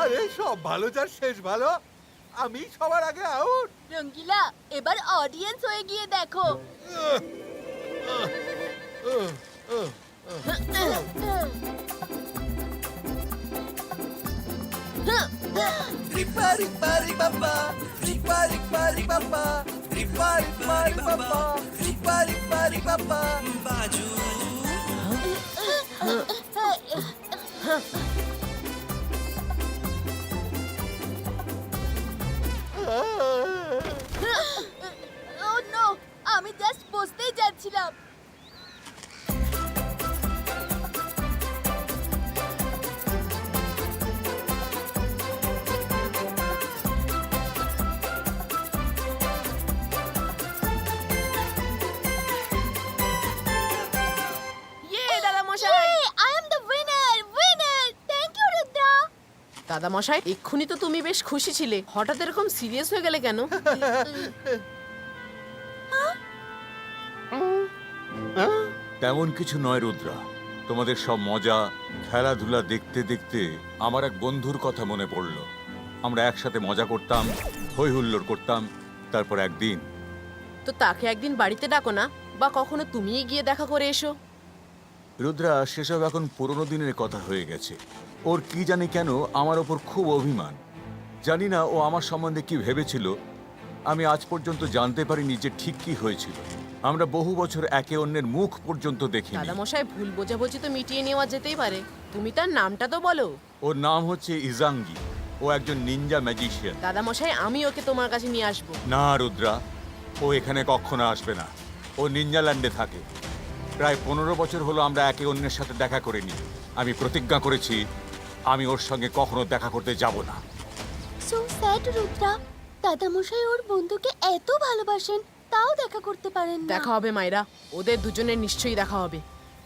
আরে সব ভালো যার শেষ ভালো, আমি সবার আগে আউট। রঙ্গিলা, এবার অডিয়েন্স হয়ে গিয়ে দেখো। ও নো, আমি জাস্ট বসতেই যাচ্ছিলাম। দাদামশাই, এক্ষুনি তো তুমি বেশ খুশি ছিলে, হঠাৎ এরকম সিরিয়াস হয়ে গেলে কেন? তেমন কিছু নয় রুদ্রা, তোমাদের সব মজা খেলাধুলা দেখতে দেখতে আমার এক বন্ধুর কথা মনে পড়ল। আমরা একসাথে মজা করতাম, হই হুল্লোড় করতাম। তারপর একদিন তো তাকে একদিন বাড়িতে ডাকো না, বা কখনো তুমিই গিয়ে দেখা করে এসো। রুদ্রা, সেসব এখন পুরোনো দিনের কথা হয়ে গেছে। ওর কি জানি কেন আমার ওপর খুব অভিমান। জানি না ও আমার সম্বন্ধে কি ভেবেছিল। আমি আজ পর্যন্ত জানতে পারিনি যে ঠিক কি হয়েছিল। আমরা বহু বছর একে অন্যের মুখ পর্যন্ত দেখিনি। দাদামশাই, ভুল বোঝাবুঝি তো মিটিয়ে নেওয়া যেতেই পারে। তুমি তার নামটা তো বলো। ওর নাম হচ্ছে ইজাঙ্গি। ও একজন নিনজা ম্যাজিশিয়ান। দাদামশাই, আমি ওকে তোমার কাছে নিয়ে আসবো। না রুদ্রা, ও এখানে কখনো আসবে না। ও নিনজাল্যান্ডে থাকে। প্রায় 15 বছর হলো আমরা একে অন্যের সাথে দেখা করিনি। আমি প্রতিজ্ঞা করেছি আমি ওর সঙ্গে কখনো দেখা করতে যাব না। সো স্যাড রুদ্রা, দাদামশাই ওর বন্ধুকে এত ভালোবাসেন, তাও দেখা করতে পারেন না। দেখা হবে মাইরা, ওদের দুজনের নিশ্চয়ই দেখা হবে।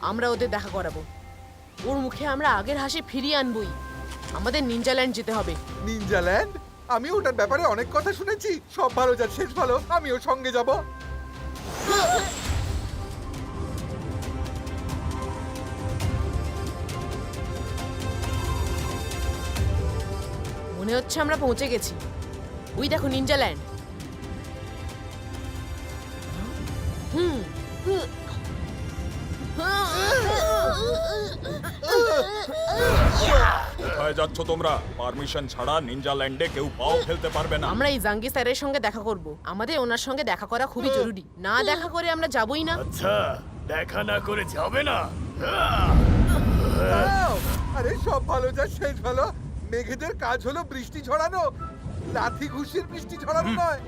আমরা ওদের দেখা করাবো। ওর মুখে আমরা আগের হাসি ফিরিয়ে আনবই। আমাদের নিনজাল্যান্ড যেতে হবে। নিনজাল্যান্ড? আমি ওটার ব্যাপারে অনেক কথা শুনেছি। সব ভালো যার শেষ ভালো, আমি ওর সঙ্গে যাব। মনে হচ্ছে আমরা পৌঁছে গেছি। ওই দেখো নিনজাল্যান্ড। কোথায় যাচ্ছ তোমরা? পারমিশন ছাড়া নিনজাল্যান্ডে কেউ পাও ফেলতে পারবে না। আমরা এই জাঙ্গি স্যারের সঙ্গে দেখা করব। আমাদের ওনার সঙ্গে দেখা করা খুবই জরুরি। না দেখা করে আমরা যাবই না। আচ্ছা, দেখা না করে যাবে না? আরে সব ভালো যার শেষ ভালো, মেঘেদের কাজ হলো বৃষ্টি ঝরানো, লাথি ঘুষির বৃষ্টি ঝরানো নয়।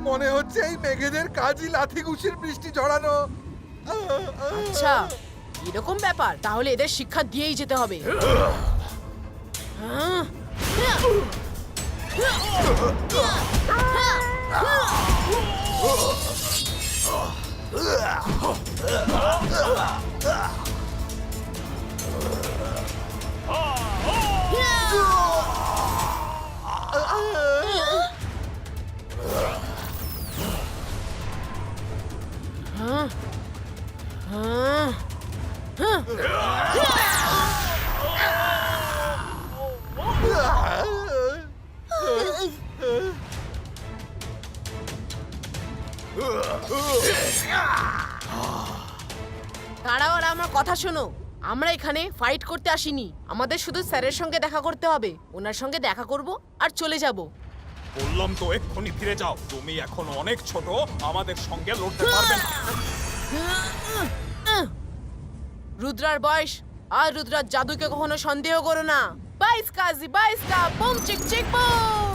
মনে হচ্ছে এই মেঘেদের কাজই লাথি ঘুষির বৃষ্টি ঝরানো। আচ্ছা, এরকম ব্যাপার। তাহলে এদের শিক্ষা দিয়েই যেতে হবে। দাঁড়াও, আর আমার কথা শোনো। আমরা এখানে ফাইট করতে আসিনি। আমাদের শুধু স্যারের সঙ্গে দেখা করতে হবে। ওনার সঙ্গে দেখা করব আর চলে যাব। বললাম তো এক্ষুনি ফিরে যাও। তুমি এখন অনেক ছোট, আমাদের সঙ্গে লড়তে পারবে না। রুদ্রার বয়স আর রুদ্রার জাদুকে কখনো সন্দেহ করো না। 22 কাজি 22 কা বুম চিক চিক বুম।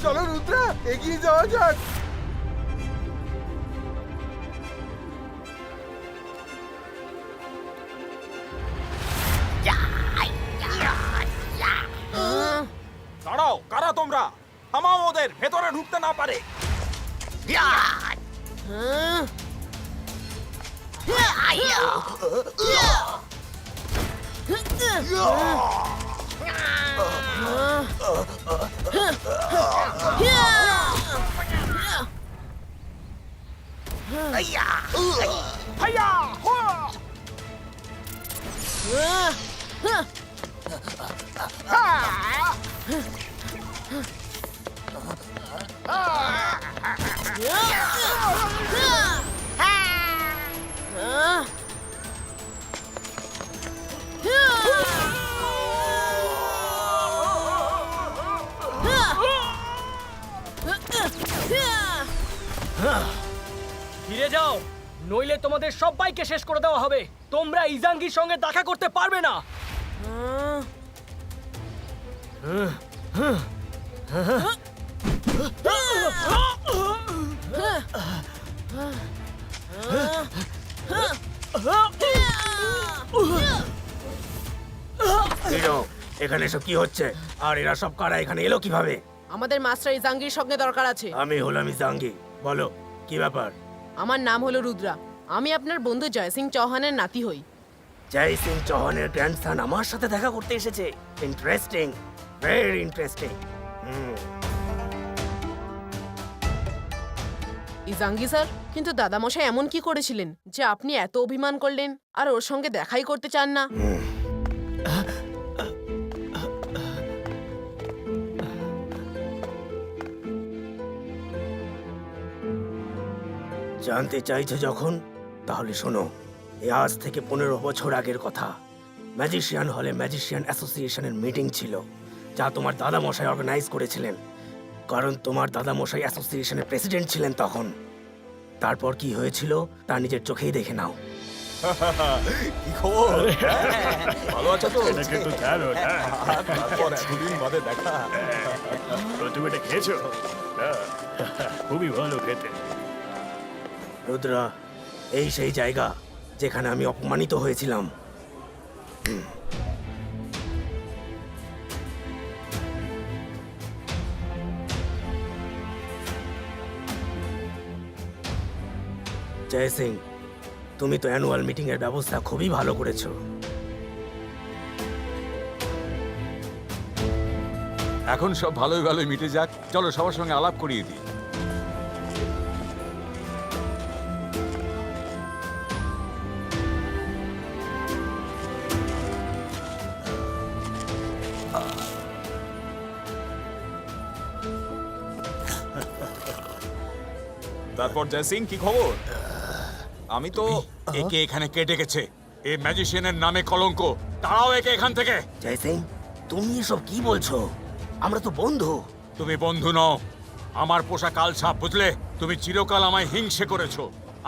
চলো রুদ্রা, এগিয়ে যাওয়া যাক। দাঁড়াও, কারা তোমরা? থামাও ওদের, ভেতরে ঢুকতে না পারে। ফিরে যাও, নইলে তোমাদের সবাইকে শেষ করে দেওয়া হবে। তোমরা ইজাঙ্গির সঙ্গে দেখা করতে পারবে না। এখানে সব কি হচ্ছে? আর এরা সব কারা এখানে এলো কিভাবে? আমাদের মাস্টার ইজাঙ্গির সঙ্গে দরকার আছে। আমি হলাম ইজাঙ্গি। বলো কি ব্যাপার? আমার নাম হলো রুদ্রা। আমি আপনার বন্ধু জয় সিং চৌহানের নাতি হই। জয় সিং চৌহানের গ্র্যান্ডসন আমার সাথে দেখা করতে এসেছে। Interesting, very interesting. ইজাঙ্গি স্যার, কিন্তু দাদামশাই এমন কি করেছিলেন যে আপনি এত অভিমান করলেন আর ওর সঙ্গে দেখাই করতে চান না? জানতে চাইছো যখন, তাহলে শোনো। এই আজ থেকে 15 বছর আগের কথা। ম্যাজিশিয়ান হলে ম্যাজিশিয়ান অ্যাসোসিয়েশনের মিটিং ছিল, যা তোমার দাদামশাই অর্গানাইজ করেছিলেন। কারণ তোমার দাদামশাই অ্যাসোসিয়েশনের প্রেসিডেন্ট ছিলেন তখন। তারপর কি হয়েছিল তা নিজের চোখেই দেখে নাও। কি খবর? ভালো আছো তো? তারপর এতদিন বাদে দেখা। তুমি এটা খেয়েছো? খুবই ভালো খেতে। রুদ্রা, এই সেই জায়গা যেখানে আমি অপমানিত হয়েছিলাম। জয় সিং, তুমি তো অ্যানুয়াল মিটিং এর ব্যবস্থা খুবই ভালো করেছো। এখন সব ভালোই ভালোই মিটে যাক। চলো সবার সঙ্গে আলাপ করিয়ে দিই। তারপর জয় সিং, কি খবর? আমি তো একে এখানে কে ডেকেছে? এই ম্যাজিশিয়ানের নামে কলঙ্ক। তারাও একে এখান থেকে। জয় সিং, তুমি এসব কি বলছো? আমরা তো বন্ধু। তুমি বন্ধু নও, আমার পোষা কাল সাপ, বুঝলে? তুমি চিরকাল আমায় হিংসে করেছো।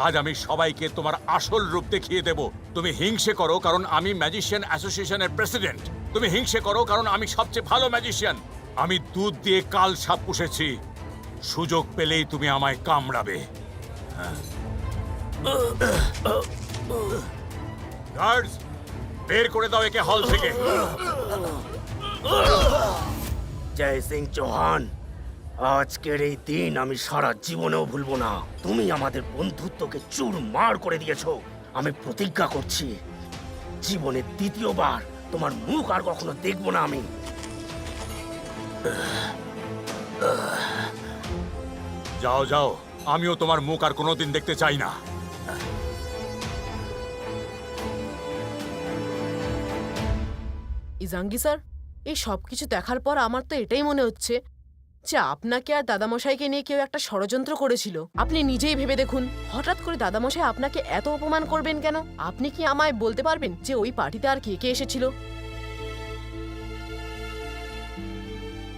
আজ আমি সবাইকে তোমার আসল রূপ দেখিয়ে দেব। তুমি হিংসে করো কারণ আমি ম্যাজিশিয়ান অ্যাসোসিয়েশনের প্রেসিডেন্ট। তুমি হিংসে করো কারণ আমি সবচেয়ে ভালো ম্যাজিশিয়ান। আমি দুধ দিয়ে কাল সাপ পুষেছি। সুযোগ পেলেই তুমি আমায় কামড়াবে। গার্ডস, বের করে দাও একে হল থেকে। জয় সিং চৌহান, আজকের এই দিন আমি সারা জীবনেও ভুলবো না। তুমি আমাদের বন্ধুত্বকে চুরমার করে দিয়েছো। আমি প্রতিজ্ঞা করছি, জীবনে দ্বিতীয়বার তোমার মুখ আর কখনো দেখবো না আমি। যাও যাও, আমিও তোমার মুখ আর কোনোদিন দেখতে চাই না। ইজাঙ্গি স্যার, এই সব কিছু দেখার পর আমার তো এটাই মনে হচ্ছে যে আপনাকে আর দাদামশাইকে নিয়ে কেউ একটা ষড়যন্ত্র করেছিল। আপনি নিজেই ভেবে দেখুন, হঠাৎ করে দাদামশাই আপনাকে এত অপমান করবেন কেন? আপনি কি আমায় বলতে পারবেন যে ওই পার্টিতে আর কে কে এসেছিল?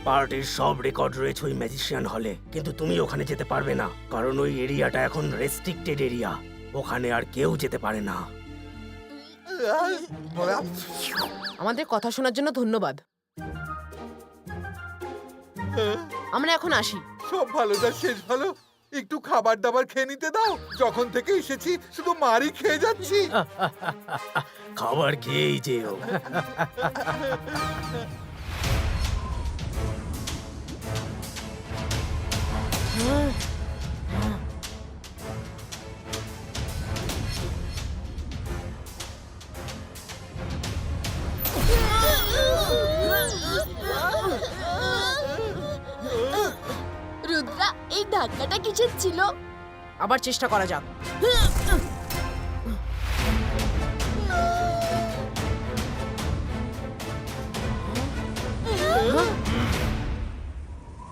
পার্টির সব রেকর্ড রয়েছে ওই ম্যাজিশিয়ান হলে, কিন্তু তুমি ওখানে যেতে পারবে না, কারণ ওই এরিয়াটা এখন রেস্ট্রিক্টেড এরিয়া। ওখানে আর কেউ যেতে পারে না। আমাদের কথা শোনার জন্য ধন্যবাদ। আমরা এখন আসি। সব ভালো যা শেষ ভালো। একটু খাবার দাবার খেয়ে নিতে দাও। যখন থেকে এসেছি শুধু মারই খেয়ে যাচ্ছি। খাবার খেয়েই যেও। কিসের ছিল? আবার চেষ্টা করা যাক।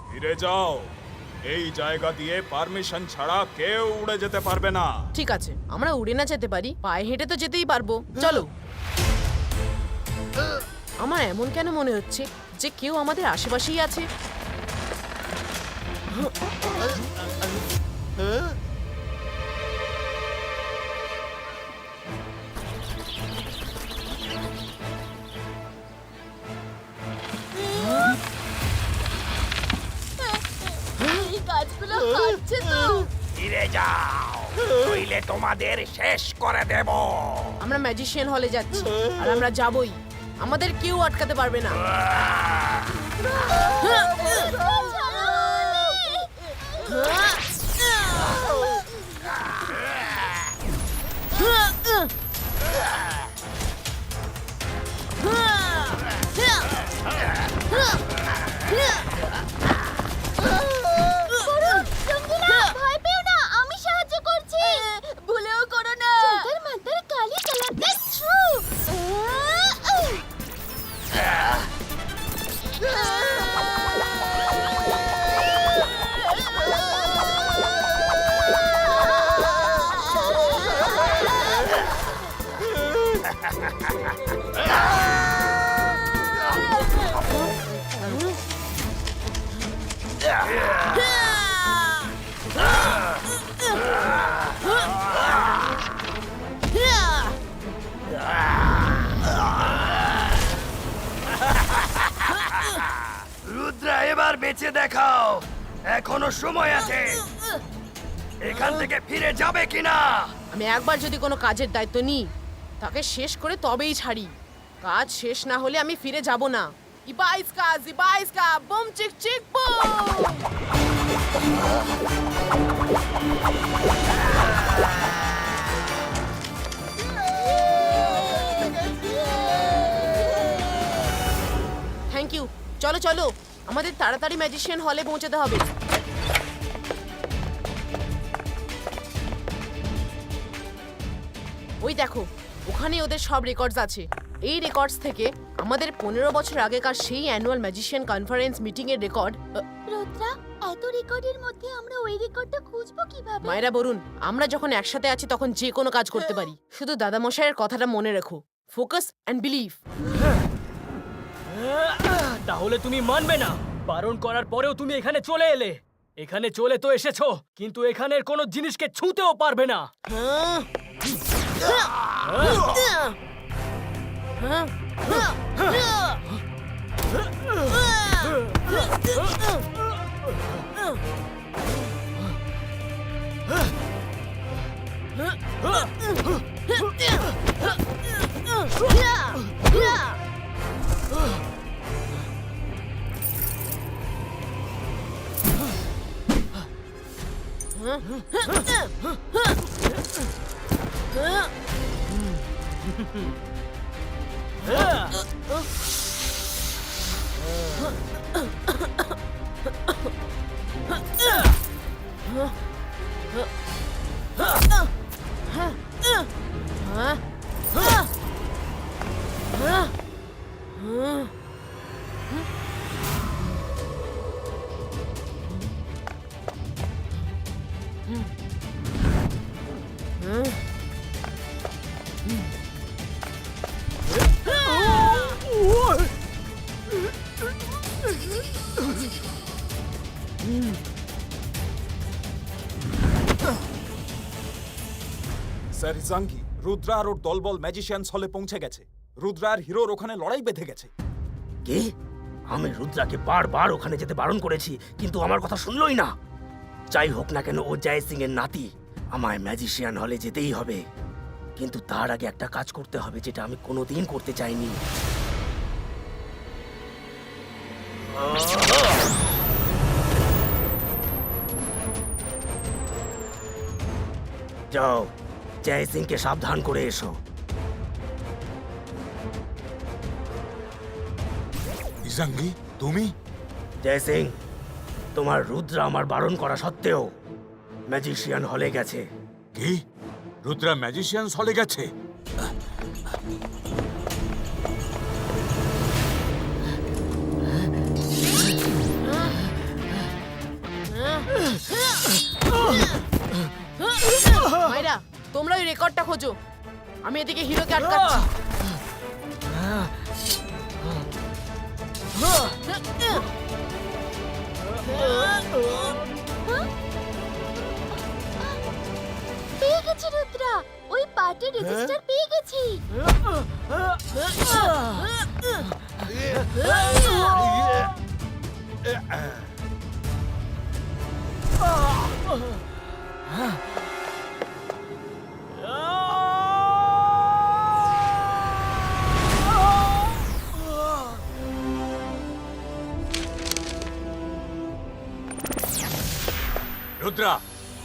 ফিরে যাও। এই জায়গা দিয়ে পারমিশন ছাড়া কেউ উড়ে যেতে পারবে না। ঠিক আছে, আমরা উড়ে না যেতে পারি, পায়ে হেঁটে তো যেতেই পারবো। চলো। আমার এমন কেন মনে হচ্ছে যে কেউ আমাদের আশেপাশেই আছে? এই গাছগুলো হাঁটছে তো। ফিরে যাও, নইলে তোমাদের শেষ করে দেব। আমরা ম্যাজিশিয়ান হলে যাচ্ছি, আর আমরা যাবই। আমাদের কেউ আটকাতে পারবে না। রঙ্গিলা, ভয় পেও না, আমি সাহায্য করছি। ভুলেও করো না। জান্তার মান্তার কালি চালাতে থ্রু। রুদ্রা, এবার বেঁচে দেখাও, এখনো সময় আছে। এখান থেকে ফিরে যাবে কিনা? আমি একবার যদি কোনো কাজের দায়িত্ব নিই, তাকে শেষ করে তবেই ছাড়ি। কাজ শেষ না হলে আমি ফিরে যাব না। ইবাইস্কা, boom chick chick boom. Thank you. চলো চলো, আমাদের তাড়াতাড়ি ম্যাজিশিয়ান হলে পৌঁছাতে হবে। ওই দেখো, ওখানে ওদের সব রেকর্ডস আছে। এই রেকর্ডস থেকে আমাদের 15 বছর আগেকার সেই অ্যানুয়াল ম্যাজিশিয়ান কনফারেন্স মিটিং এর রেকর্ড। রুদ্রা, এত রেকর্ডের মধ্যে আমরা ওই রেকর্ডটা খুঁজবো কিভাবে? মায়েরা বরুণ, আমরা যখন একসাথে আছি তখন যে কোনো কাজ করতে পারি। শুধু দাদামশাইয়ের কথাটা মনে রেখো, ফোকাস অ্যান্ড বিলিভ। তাহলে তুমি মানবে না? বারণ করার পরেও তুমি এখানে চলে এলে। এখানে চলে তো এসেছো, কিন্তু এখানের কোনো জিনিসকে ছুঁতেও পারবে না। স্যার ইজাঙ্গি, রুদ্রা আর ওর দলবল ম্যাজিশিয়ানস হলে পৌঁছে গেছে। রুদ্রা আর হিরোর ওখানে লড়াই বেঁধে গেছে। কি? আমি রুদ্রাকে বারবার ওখানে যেতে বারণ করেছি, কিন্তু আমার কথা শুনলই না। যাই হোক না কেন, ও জয় সিং এর নাতি। আমায় ম্যাজিশিয়ান হলে যেতেই হবে, কিন্তু তার আগে একটা কাজ করতে হবে যেটা আমি কোনোদিন করতে চাইনি। যাও, জয় সিংকে সাবধান করে এসো। ইজাঙ্গি, তুমি? জয় সিং, তোমার রুদ্রা আমার বারণ করা সত্ত্বেও ম্যাজিশিয়ান হলে গেছে। কি? রুদ্রা ম্যাজিশিয়ানস হলে গেছে? মাইরা, তোমরা ওই রেকর্ডটা খোঁজো, আমি এদিকে হিরোকে আটকাচ্ছি। পেয়ে গেছি রুদ্রা, ওই পার্টির রেজিস্টার পেয়ে গেছি। রুদ্রা,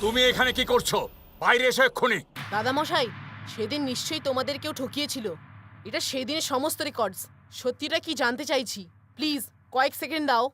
তুমি এখানে কি করছো? বাইরে এসো এক্ষুনি। দাদামশাই, সেদিন নিশ্চয়ই তোমাদের কেউ ঠকিয়েছিল। এটা সেই দিনের সমস্ত রেকর্ডস। সত্যিটা কি জানতে চাইছি, প্লিজ কয়েক সেকেন্ড দাও।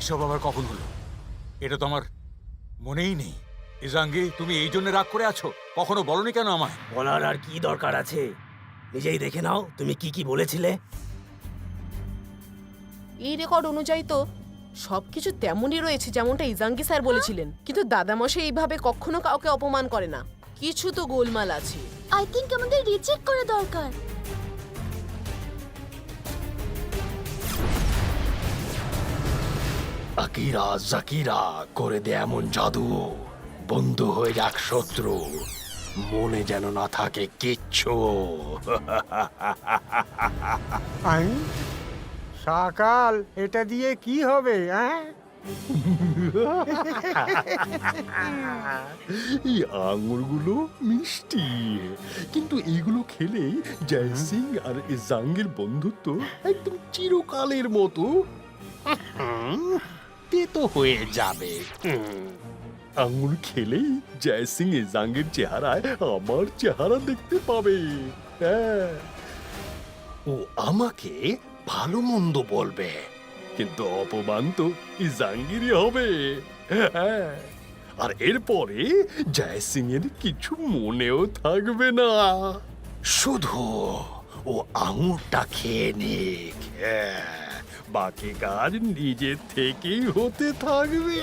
এসব আবার কখন হলো? এটা তো আমার মনেই নেই। ইজাঙ্গি, তুমি এই জন্য রাগ করে আছো? কখনো বলনি কেন আমায়? বলার আর কি দরকার আছে? নিজেই দেখে নাও তুমি কি কি বলেছিলে। এই রেকর্ড অনুযায়ী তো সবকিছু তেমনই রয়েছে যেমনটা ইজাঙ্গি স্যার বলেছিলেন, কিন্তু দাদামশাই এইভাবে কখনো কাউকে অপমান করে না। কিছু তো গোলমাল আছে। আই থিংক আমাদের রিচেক করা দরকার। আকিরা জাকিরা করে দে এমন জাদু, বন্ধু হয়ে যাক শত্রু, মনে যেন না থাকে কিচ্ছু। সকাল, এটা দিয়ে কি হবে? এই আঙুরগুলো মিষ্টি, কিন্তু এগুলো খেলে জয় সিং আর জাঙ্গের বন্ধুত্ব একদম চিরকালের মতো তেতো হয়ে যাবে। আঙুর খেলেই জয় সিং জাঙ্গের চেহারায় আমার চেহারা দেখতে পাবে। হ্যাঁ, ও আমাকে ভালো মন্দ বলবে, কিন্তু অপমান তো জাঙ্গিরই হবে। হ্যাঁ, আর এরপরে জয় সিং এর কিছু মনেও থাকবে না, শুধু ও আঙুরটা খেয়ে নিক। হ্যাঁ, বাকি কাজ নিজে থেকেই হতে থাকবে।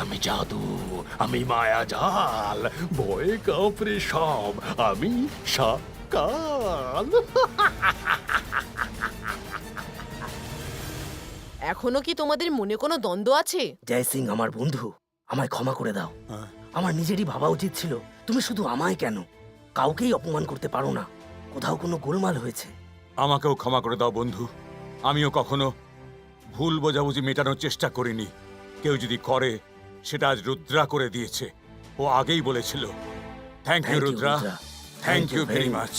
আমি জাদু, আমি মায়াজাল, ভয়ে কাঁপড়ে সব, আমি সাকাল। এখনো কি তোমাদের মনে কোনো দ্বন্দ্ব আছে? জয় সিং আমার বন্ধু, আমায় ক্ষমা করে দাও। আমার নিজেরই ভাবা উচিত ছিল। তুমি শুধু আমায় কেন, কাউকেই অপমান করতে পারো না। কোথাও কোনো গোলমাল হয়েছে। আমাকেও ক্ষমা করে দাও বন্ধু। আমিও কখনো ভুল বোঝাবুঝি মেটানোর চেষ্টা করিনি। কেউ যদি করে, সেটা আজ রুদ্রা করে দিয়েছে। ও আগেই বলেছিল। Thank you Rudra, thank you very much.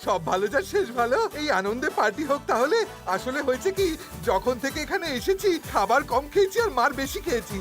সব ভালো যার শেষ ভালো। এই আনন্দে পার্টি হোক তাহলে। আসলে হয়েছে কি, যখন থেকে এখানে এসেছি খাবার কম খেয়েছি আর মার বেশি খেয়েছি।